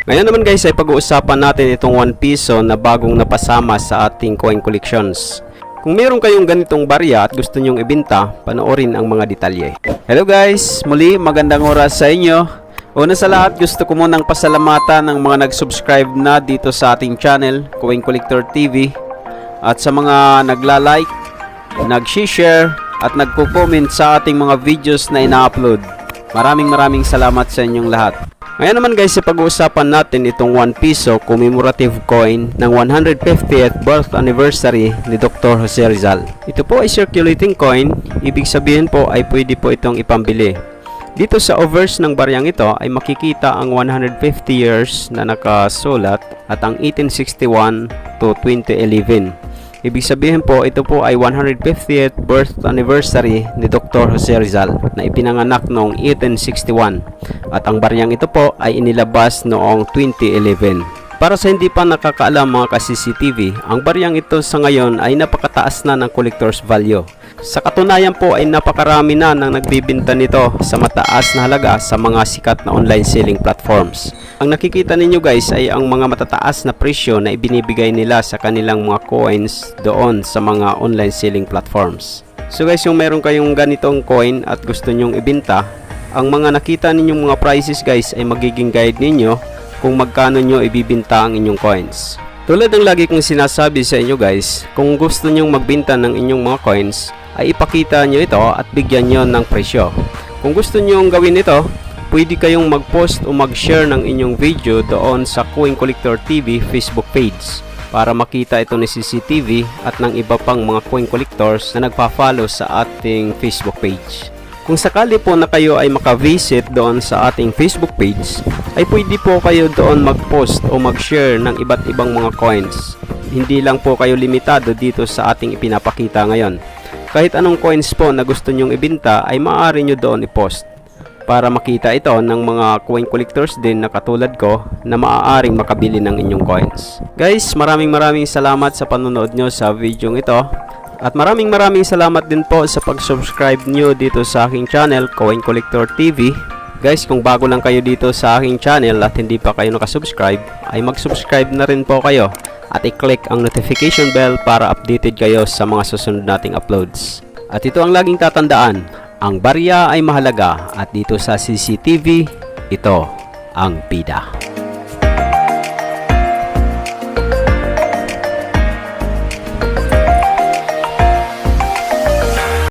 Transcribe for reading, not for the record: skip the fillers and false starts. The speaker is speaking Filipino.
Ngayon naman guys ay pag-uusapan natin itong 1 piso na bagong napasama sa ating coin collections. Kung meron kayong ganitong barya at gusto nyong ibenta, panoorin ang mga detalye. Hello guys, muli magandang oras sa inyo. Una sa lahat, gusto ko munang pasalamatan ng mga nag-subscribe na dito sa ating channel, Coin Collector TV, at sa mga nagla-like, nag-share at nagko-comment sa ating mga videos na ina-upload. Maraming salamat sa inyong lahat. Ngayon naman guys, pag-uusapan natin itong 1 piso commemorative coin ng 150th birth anniversary ni Dr. Jose Rizal. Ito po ay circulating coin, ibig sabihin po ay pwede po itong ipambili. Dito sa obverse ng baryang ito ay makikita ang 150 years na nakasulat at ang 1861 to 2011. Ibig sabihin po, ito po ay 150th birth anniversary ni Dr. Jose Rizal na ipinanganak noong 1861 at ang baryang ito po ay inilabas noong 2011. Para sa hindi pa nakakaalam mga ka-CCTV, ang baryang ito sa ngayon ay napakataas na ng collector's value. Sa katunayan po ay napakarami na nang nagbibenta nito sa mataas na halaga sa mga sikat na online selling platforms. Ang nakikita ninyo guys ay ang mga matataas na presyo na ibinibigay nila sa kanilang mga coins doon sa mga online selling platforms. So guys, yung meron kayong ganitong coin at gusto nyong ibenta, ang mga nakita ninyong mga prices guys ay magiging guide ninyo kung magkano nyo ibibenta ang inyong coins. Tulad ng lagi kong sinasabi sa inyo guys, kung gusto nyong magbenta ng inyong mga coins, ay ipakita nyo ito at bigyan nyo ng presyo. Kung gusto nyo gawin ito, pwede kayong mag-post o mag-share ng inyong video doon sa Coin Collector TV Facebook page para makita ito ni CCTV at ng iba pang mga coin collectors na nagpa-follow sa ating Facebook page. Kung sakali po na kayo ay maka-visit doon sa ating Facebook page, ay pwede po kayo doon mag-post o mag-share ng iba't ibang mga coins. Hindi lang po kayo limitado dito sa ating ipinapakita ngayon. Kahit anong coins po na gusto nyong ibenta ay maaari nyo doon i-post para makita ito ng mga coin collectors din na katulad ko na maaaring makabili ng inyong coins. Guys, maraming salamat sa panonood nyo sa video ito. At maraming salamat din po sa pag-subscribe nyo dito sa aking channel, Coin Collector TV. Guys, kung bago lang kayo dito sa aking channel at hindi pa kayo nakasubscribe, ay mag-subscribe na rin po kayo at i-click ang notification bell para updated kayo sa mga susunod nating uploads. At ito ang laging tatandaan, ang barya ay mahalaga at dito sa CCTV, ito ang bida.